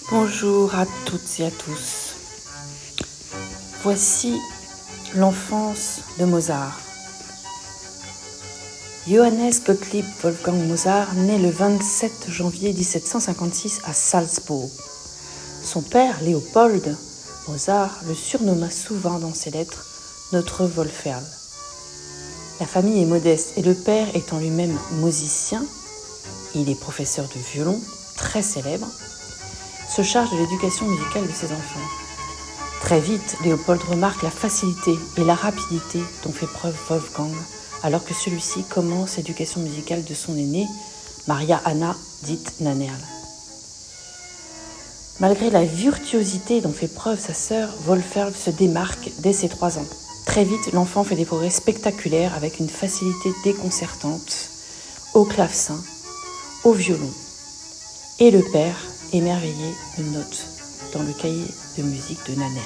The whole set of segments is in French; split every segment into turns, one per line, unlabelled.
Bonjour à toutes et à tous. Voici l'enfance de Mozart. Johannes Gottlieb Wolfgang Mozart naît le 27 janvier 1756 à Salzbourg. Son père, Léopold Mozart, le surnomma souvent dans ses lettres « notre Wolferl ». La famille est modeste et le père étant lui-même musicien, il est professeur de violon, très célèbre, se charge de l'éducation musicale de ses enfants. Très vite, Léopold remarque la facilité et la rapidité dont fait preuve Wolfgang, alors que celui-ci commence l'éducation musicale de son aînée, Maria Anna, dite Nannerl. Malgré la virtuosité dont fait preuve sa sœur, Wolferl se démarque dès ses 3 ans. Très vite, l'enfant fait des progrès spectaculaires avec une facilité déconcertante au clavecin, au violon. Et le père, émerveillé, le note dans le cahier de musique de Nannerl.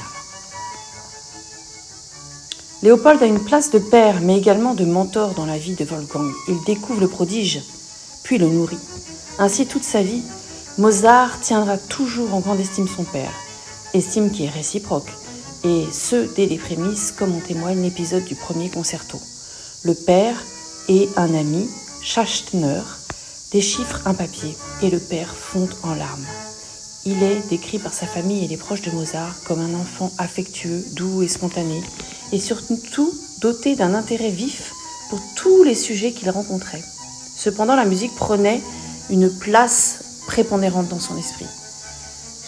Léopold a une place de père, mais également de mentor dans la vie de Wolfgang. Il découvre le prodige, puis le nourrit. Ainsi, toute sa vie, Mozart tiendra toujours en grande estime son père, estime qui est réciproque, et ce, dès les prémices, comme en témoigne l'épisode du premier concerto. Le père et un ami, Schachtner, déchiffrent un papier, et le père fond en larmes. Il est décrit par sa famille et les proches de Mozart comme un enfant affectueux, doux et spontané, et surtout doté d'un intérêt vif pour tous les sujets qu'il rencontrait. Cependant, la musique prenait une place prépondérante dans son esprit.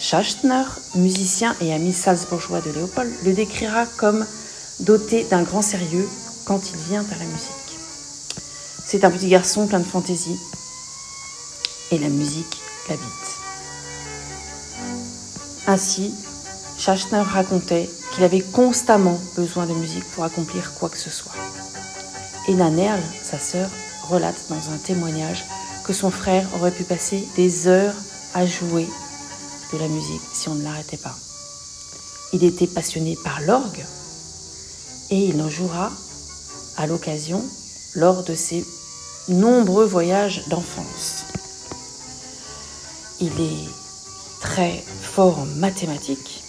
Schachtner, musicien et ami salzbourgeois de Léopold, le décrira comme doté d'un grand sérieux quand il vient à la musique. C'est un petit garçon plein de fantaisie et la musique l'habite. Ainsi, Schachtner racontait qu'il avait constamment besoin de musique pour accomplir quoi que ce soit. Et Nannerl, sa sœur, relate dans un témoignage que son frère aurait pu passer des heures à jouer de la musique si on ne l'arrêtait pas. Il était passionné par l'orgue et il en jouera à l'occasion lors de ses nombreux voyages d'enfance. Il est très fort en mathématiques.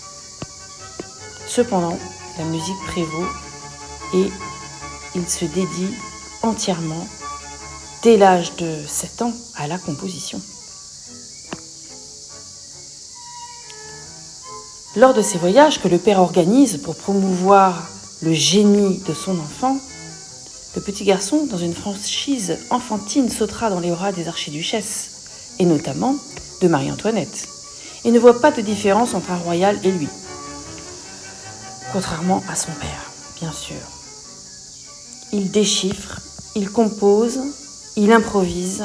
Cependant, la musique prévaut et il se dédie entièrement, dès l'âge de 7 ans, à la composition. Lors de ces voyages que le père organise pour promouvoir le génie de son enfant, le petit garçon, dans une franchise enfantine, sautera dans les bras des archiduchesses, et notamment de Marie-Antoinette, et ne voit pas de différence entre un royal et lui, contrairement à son père, bien sûr. Il déchiffre, il compose, il improvise,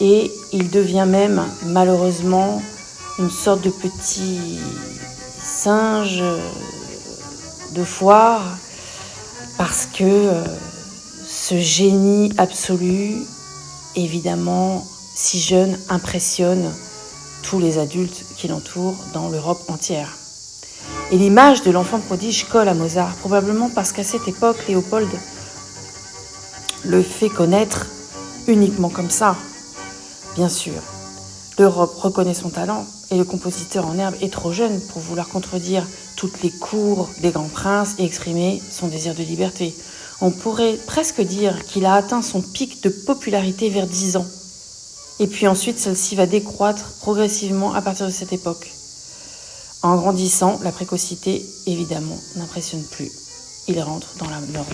et il devient même, malheureusement, une sorte de petit singe de foire, parce que ce génie absolu, évidemment, si jeune, impressionne tous les adultes qui l'entourent dans l'Europe entière. Et l'image de l'enfant prodige colle à Mozart, probablement parce qu'à cette époque, Léopold le fait connaître uniquement comme ça. Bien sûr, l'Europe reconnaît son talent et le compositeur en herbe est trop jeune pour vouloir contredire toutes les cours des grands princes et exprimer son désir de liberté. On pourrait presque dire qu'il a atteint son pic de popularité vers 10 ans. Et puis ensuite, celle-ci va décroître progressivement à partir de cette époque. En grandissant, la précocité, évidemment, n'impressionne plus. Il rentre dans la norme.